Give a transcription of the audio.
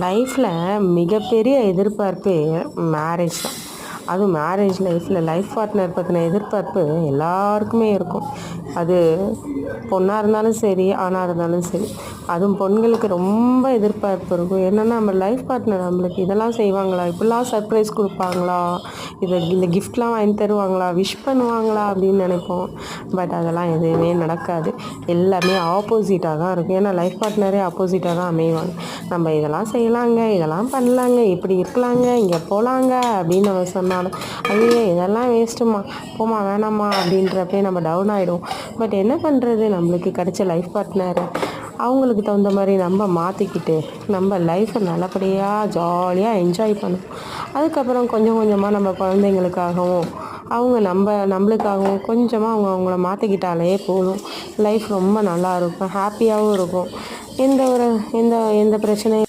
லைஃப்பில் மிகப்பெரிய எதிர்பார்ப்பே மேரேஜ் தான். அதுவும் மேரேஜ் லைஃப் பார்ட்னர் பற்றின எதிர்பார்ப்பு எல்லாருக்குமே இருக்கும். அது பொண்ணாக இருந்தாலும் சரி, ஆணாக இருந்தாலும் சரி. அதுவும் பெண்களுக்கு ரொம்ப எதிர்பார்ப்பு இருக்கும். என்னென்னா, நம்ம லைஃப் பார்ட்னர் நம்மளுக்கு இதெல்லாம் செய்வாங்களா, இப்படிலாம் சர்ப்ரைஸ் கொடுப்பாங்களா, இந்த கிஃப்ட்லாம் வாங்கி தருவாங்களா, விஷ் பண்ணுவாங்களா அப்படின்னு நினைப்போம். பட் அதெல்லாம் எதுவுமே நடக்காது. எல்லாமே ஆப்போசிட்டாக தான் இருக்கும். ஏன்னா லைஃப் பார்ட்னரே ஆப்போசிட்டாக தான் அமைவாங்க. நம்ம இதெல்லாம் செய்யலாங்க, இதெல்லாம் பண்ணலாங்க, இப்படி இருக்கலாங்க, இங்கே போகலாங்க அப்படின்னு நம்ம சொன்னாலும், ஐயோ இதெல்லாம் வேஸ்ட்டுமா, போமா வேணாம்மா அப்படின்றப்பே நம்ம டவுன் ஆகிடுவோம். பட் என்ன பண்ணுறது, நம்மளுக்கு கிடைச்ச லைஃப் பார்ட்னர் அவங்களுக்கு தகுந்த மாதிரி நம்ம மாற்றிக்கிட்டு நம்ம லைஃப்பை நல்லபடியாக ஜாலியாக என்ஜாய் பண்ணுவோம். அதுக்கப்புறம் கொஞ்சம் கொஞ்சமாக நம்ம குழந்தைங்களுக்காகவும் நம்மளுக்காகவும் கொஞ்சமாக அவங்கள மாற்றிக்கிட்டாலே போதும். லைஃப் ரொம்ப நல்லா இருக்கும், ஹாப்பியாகவும் இருக்கும். எந்த பிரச்சனையும்